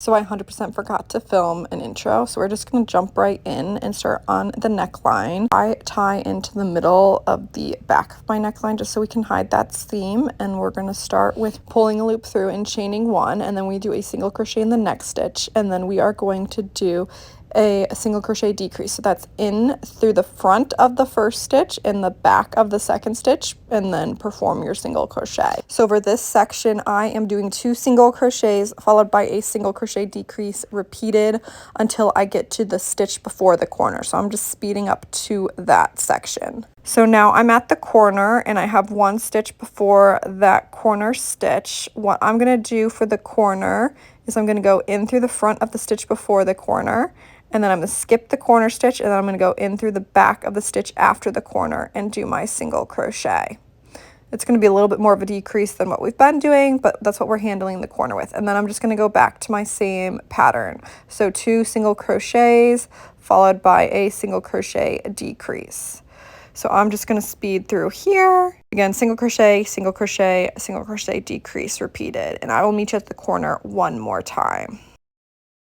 So I 100% forgot to film an intro, so we're just going to jump right in and start on the neckline. I tie into the middle of the back of my neckline just so we can hide that seam, and we're going to start with pulling a loop through and chaining one, and then we do a single crochet in the next stitch, and then we are going to do a single crochet decrease. So that's in through the front of the first stitch and the back of the second stitch, and then perform your single crochet. So for this section, I am doing 2 single crochets followed by a single crochet decrease repeated until I get to the stitch before the corner. So I'm just speeding up to that section. So now I'm at the corner and I have 1 stitch before that corner stitch. What I'm going to do for the corner is I'm going to go in through the front of the stitch before the corner, and then I'm going to skip the corner stitch, and then I'm going to go in through the back of the stitch after the corner and do my single crochet. It's going to be a little bit more of a decrease than what we've been doing, but that's what we're handling the corner with. And then I'm just going to go back to my same pattern. So 2 single crochets followed by a single crochet decrease. So I'm just going to speed through here. Again, single crochet, single crochet, single crochet decrease repeated. And I will meet you at the corner one more time.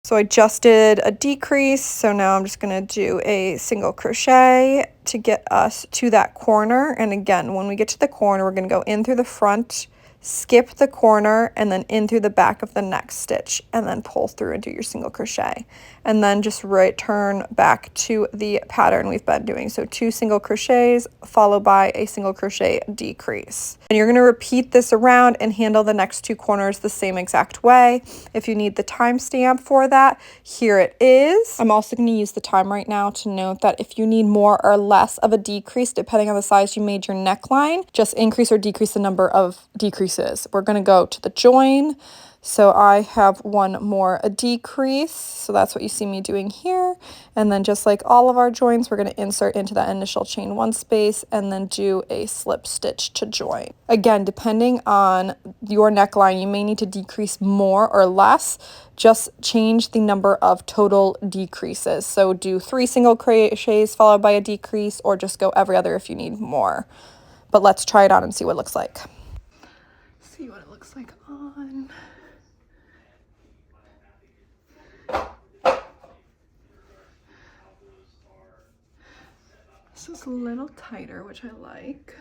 So I just did a decrease, so now I'm just going to do a single crochet to get us to that corner. And again, when we get to the corner, we're going to go in through the front, skip the corner, and then in through the back of the next stitch, and then pull through and do your single crochet. And then just return back to the pattern we've been doing. So 2 single crochets followed by a single crochet decrease. And you're going to repeat this around and handle the next 2 corners the same exact way. If you need the timestamp for that, here it is. I'm also going to use the time right now to note that if you need more or less of a decrease, depending on the size you made your neckline, just increase or decrease the number of decreases. We're going to go to the join. So I have 1 more decrease, so that's what you see me doing here. And then just like all of our joins, we're going to insert into that initial chain 1 space and then do a slip stitch to join. Again, depending on your neckline, you may need to decrease more or less. Just change the number of total decreases. So do 3 single crochets followed by a decrease, or just go every other if you need more. But let's try it on and see what it looks like. See what it looks like on. This is a little tighter, which I like.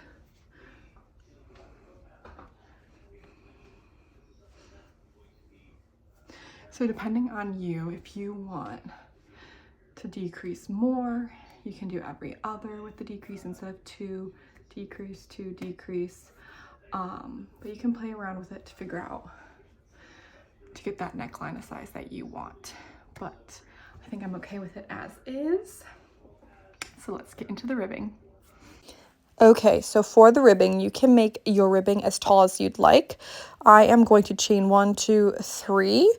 So depending on you, if you want to decrease more, you can do every other with the decrease instead of 2 decrease, 2 decrease. But you can play around with it to figure out, to get that neckline a size that you want. But I think I'm okay with it as is. So let's get into the ribbing. Okay, so for the ribbing, you can make your ribbing as tall as you'd like. I am going to chain 1, 2, 3,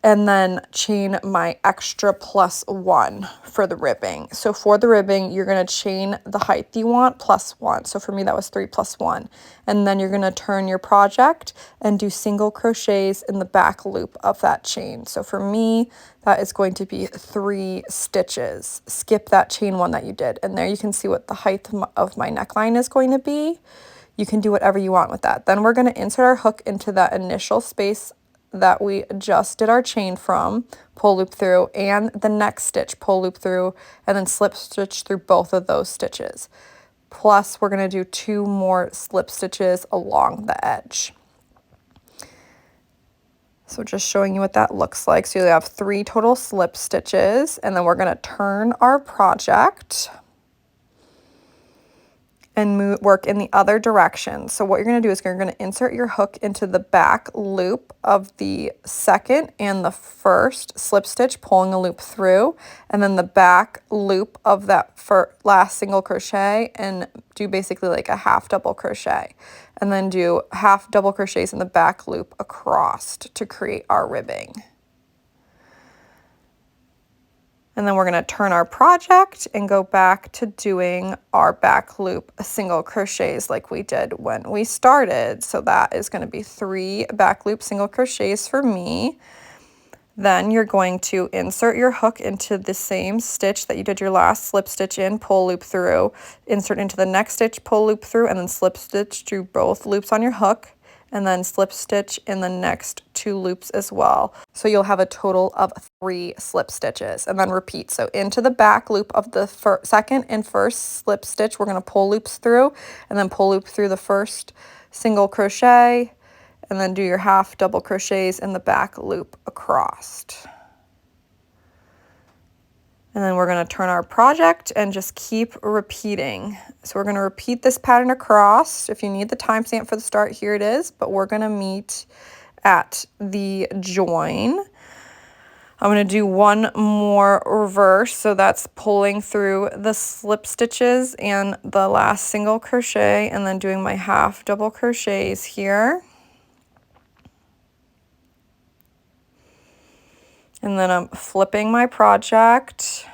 and then chain my extra +1 for the ribbing. So for the ribbing, you're going to chain the height you want +1. So for me, that was 3 + 1. And then you're going to turn your project and do single crochets in the back loop of that chain. So for me, that is going to be 3 stitches. Skip that chain 1 that you did. And there you can see what the height of my neckline is going to be. You can do whatever you want with that. Then we're going to insert our hook into that initial space that we just did our chain from, pull loop through, and the next stitch, pull loop through, and then slip stitch through both of those stitches. Plus, we're going to do 2 more slip stitches along the edge. So just showing you what that looks like. So you have 3 total slip stitches, and then we're going to turn our project and work in the other direction. So what you're going to do is you're going to insert your hook into the back loop of the second and the first slip stitch, pulling a loop through, and then the back loop of that last single crochet, and do basically like a half double crochet, and then do half double crochets in the back loop across to create our ribbing. And then we're going to turn our project and go back to doing our back loop single crochets like we did when we started. So that is going to be 3 back loop single crochets for me. Then you're going to insert your hook into the same stitch that you did your last slip stitch in, pull loop through, insert into the next stitch, pull loop through, and then slip stitch through both loops on your hook. and then slip stitch in the next 2 loops as well. So you'll have a total of 3 slip stitches, and then repeat. So into the back loop of the second and first slip stitch, we're going to pull loops through, and then pull loop through the first single crochet, and then do your half double crochets in the back loop across. And then we're going to turn our project and just keep repeating. So we're going to repeat this pattern across. If you need the timestamp for the start, here it is, but we're going to meet at the join. I'm going to do one more reverse, so that's pulling through the slip stitches and the last single crochet, and then doing my half double crochets here. And then I'm flipping my project,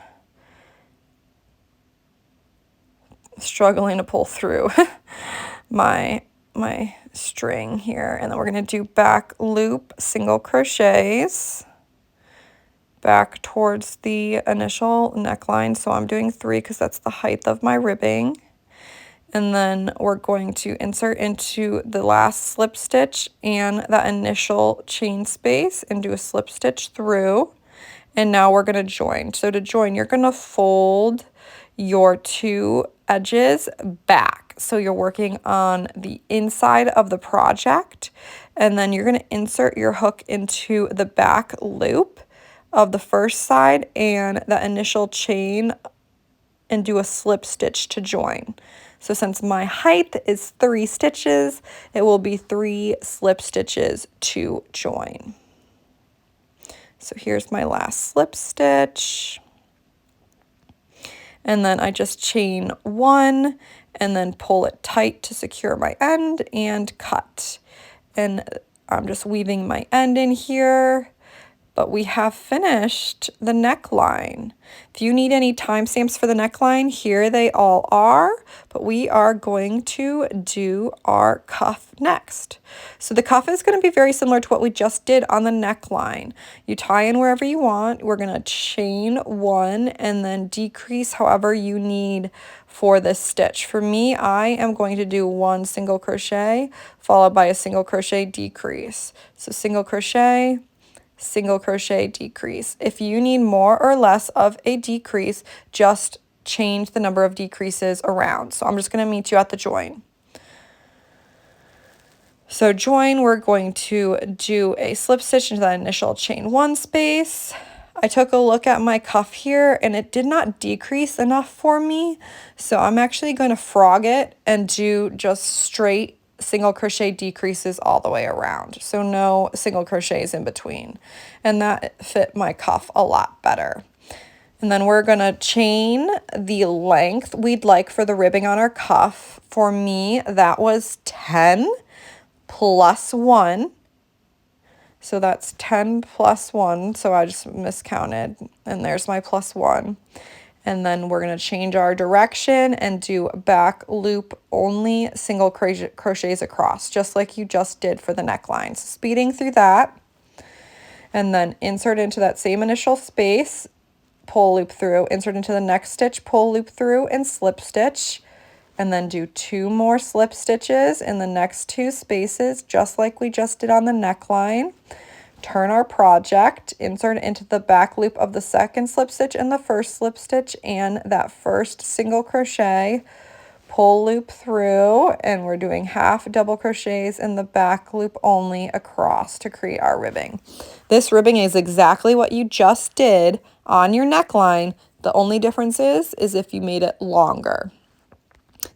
struggling to pull through my string here. And then we're going to do back loop single crochets back towards the initial neckline. So I'm doing 3 because that's the height of my ribbing. And then we're going to insert into the last slip stitch and that initial chain space and do a slip stitch through. And now we're going to join. So to join, you're going to fold your 2 edges back. So you're working on the inside of the project, and then you're going to insert your hook into the back loop of the first side and the initial chain and do a slip stitch to join. So since my height is 3 stitches, it will be 3 slip stitches to join. So here's my last slip stitch. And then I just chain 1 and then pull it tight to secure my end and cut. And I'm just weaving my end in here. But we have finished the neckline. If you need any timestamps for the neckline, here they all are, but we are going to do our cuff next. So the cuff is going to be very similar to what we just did on the neckline. You tie in wherever you want. We're going to chain 1 and then decrease however you need for this stitch. For me, I am going to do 1 single crochet followed by a single crochet decrease. So single crochet, single crochet, decrease. If you need more or less of a decrease, just change the number of decreases around. So I'm just going to meet you at the join. So join, we're going to do a slip stitch into that initial chain 1 space. I took a look at my cuff here and it did not decrease enough for me. So I'm actually going to frog it and do just straight single crochet decreases all the way around. So no single crochets in between. And that fit my cuff a lot better. And then we're going to chain the length we'd like for the ribbing on our cuff. For me, that was 10 plus 1. So that's 10 plus 1. So I just miscounted. And there's my plus 1. And then we're going to change our direction and do back loop only single crochets across, just like you just did for the neckline. So speeding through that, and then insert into that same initial space, pull loop through, insert into the next stitch, pull loop through, and slip stitch. And then do 2 more slip stitches in the next 2 spaces, just like we just did on the neckline. Turn our project, insert into the back loop of the second slip stitch and the first slip stitch and that first single crochet, pull loop through, and we're doing half double crochets in the back loop only across to create our ribbing. This ribbing is exactly what you just did on your neckline. The only difference is if you made it longer.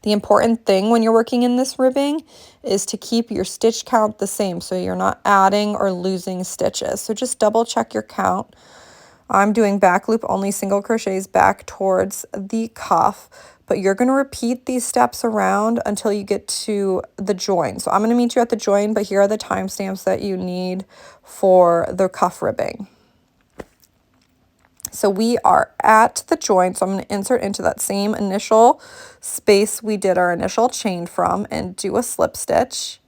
The important thing when you're working in this ribbing is to keep your stitch count the same so you're not adding or losing stitches. So just double check your count. I'm doing back loop only single crochets back towards the cuff, but you're going to repeat these steps around until you get to the join. So I'm going to meet you at the join, but here are the timestamps that you need for the cuff ribbing. So we are at the join, so I'm going to insert into that same initial space we did our initial chain from and do a slip stitch.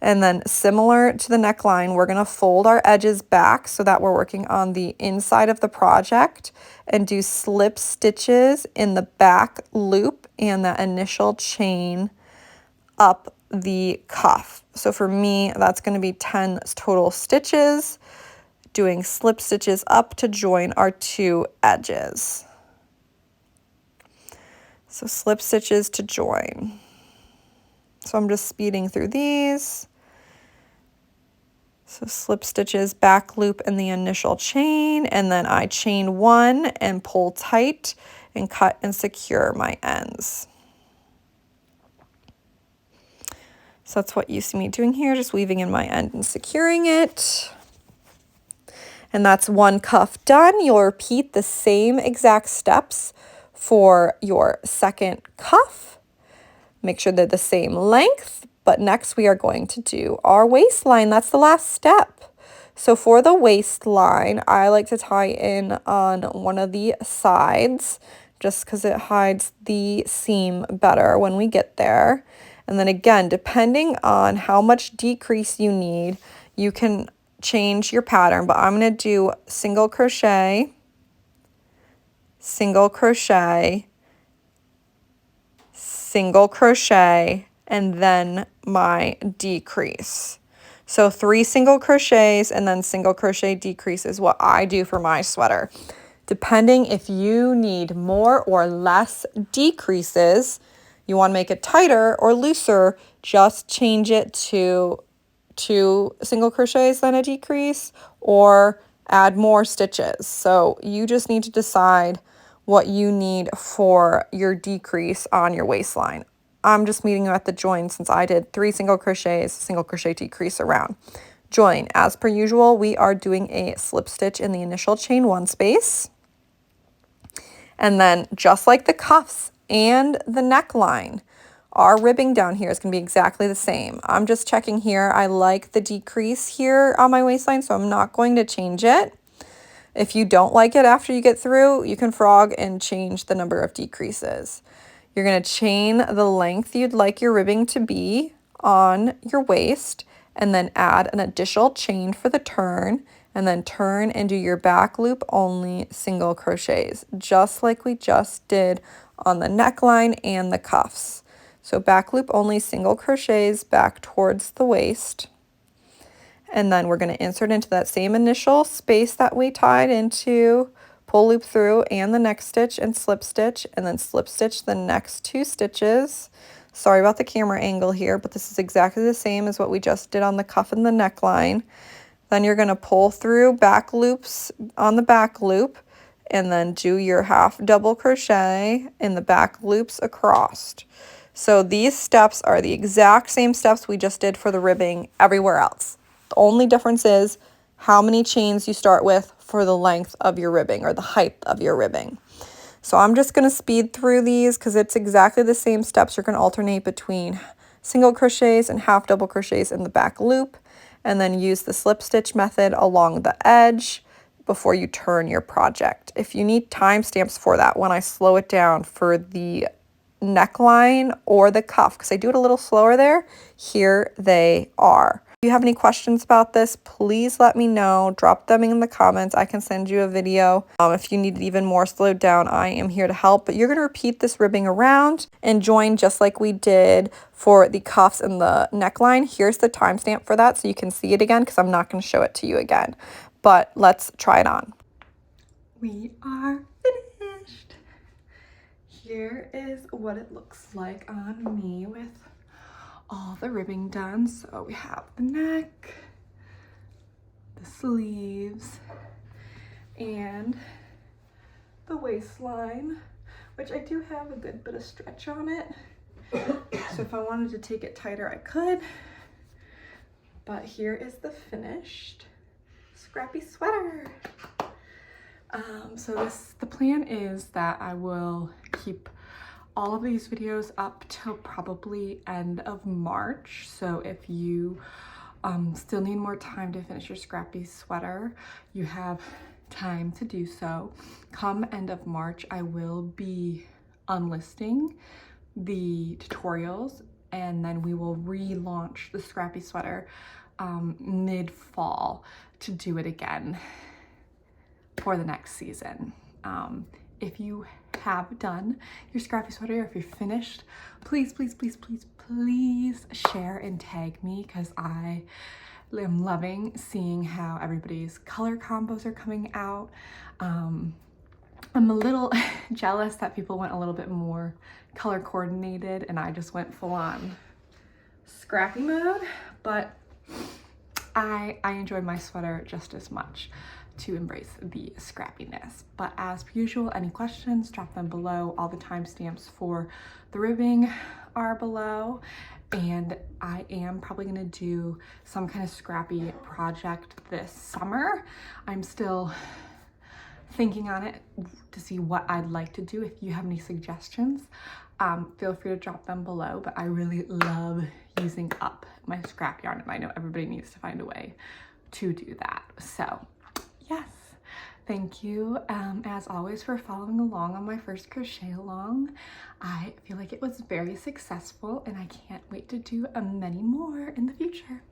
And then similar to the neckline, we're going to fold our edges back so that we're working on the inside of the project and do slip stitches in the back loop and that initial chain up the cuff. So for me, that's going to be 10 total stitches, doing slip stitches up to join our 2 edges. So slip stitches to join. So I'm just speeding through these. So slip stitches, back loop in the initial chain, and then I chain 1 and pull tight and cut and secure my ends. So that's what you see me doing here, just weaving in my end and securing it. And that's 1 cuff done. You'll repeat the same exact steps for your second cuff. Make sure they're the same length, but next we are going to do our waistline. That's the last step. So for the waistline, I like to tie in on one of the sides just because it hides the seam better when we get there. And then again, depending on how much decrease you need, you can change your pattern, but I'm going to do single crochet, single crochet, single crochet, and then my decrease. So 3 single crochets and then single crochet decrease is what I do for my sweater. Depending if you need more or less decreases, you want to make it tighter or looser, just change it to 2 single crochets then a decrease, or add more stitches. So you just need to decide what you need for your decrease on your waistline. I'm just meeting you at the join since I did 3 single crochets, single crochet decrease around. Join, as per usual, we are doing a slip stitch in the initial chain 1 space. And then just like the cuffs and the neckline, our ribbing down here is going to be exactly the same. I'm just checking here. I like the decrease here on my waistline, so I'm not going to change it. If you don't like it after you get through, you can frog and change the number of decreases. You're going to chain the length you'd like your ribbing to be on your waist, and then add an additional chain for the turn, and then turn and do your back loop only single crochets, just like we just did on the neckline and the cuffs. So back loop only single crochets back towards the waist. And then we're going to insert into that same initial space that we tied into, pull loop through and the next stitch and slip stitch, and then slip stitch the next 2 stitches. Sorry about the camera angle here, but this is exactly the same as what we just did on the cuff and the neckline. Then you're going to pull through back loops on the back loop, and then do your half double crochet in the back loops across. So these steps are the exact same steps we just did for the ribbing everywhere else. The only difference is how many chains you start with for the length of your ribbing or the height of your ribbing. So I'm just going to speed through these because it's exactly the same steps. You're going to alternate between single crochets and half double crochets in the back loop, and then use the slip stitch method along the edge before you turn your project. If you need timestamps for that, when I slow it down for the neckline or the cuff, because I do it a little slower there, here they are. If you have any questions about this, please let me know. Drop them in the comments. I can send you a video. If you need it even more slowed down, I am here to help. But you're going to repeat this ribbing around and join just like we did for the cuffs and the neckline. Here's the timestamp for that so you can see it again, because I'm not going to show it to you again. But let's try it on. We are finished. Here is what it looks like on me with all the ribbing done. So we have the neck, the sleeves, and the waistline, which I do have a good bit of stretch on it. So if I wanted to take it tighter, I could. But here is the finished Scrappy Sweater. So the plan is that I will keep all of these videos up till probably end of March. So if you still need more time to finish your Scrappy Sweater, you have time to do so. Come end of March, I will be unlisting the tutorials, and then we will relaunch the Scrappy Sweater mid-fall to do it again for the next season. If you have done your scrappy sweater, or if you're finished, please, please, please, please, please share and tag me, because I am loving seeing how everybody's color combos are coming out. I'm a little jealous that people went a little bit more color coordinated and I just went full on scrappy mode, but I enjoyed my sweater just as much to embrace the scrappiness. But as per usual, any questions, drop them below. All the timestamps for the ribbing are below, and I am probably gonna do some kind of scrappy project this summer. I'm still thinking on it to see what I'd like to do. If you have any suggestions, feel free to drop them below, but I really love using up my scrap yarn, and I know everybody needs to find a way to do that. So yes, thank you as always for following along on my first crochet along. I feel like it was very successful and I can't wait to do many more in the future.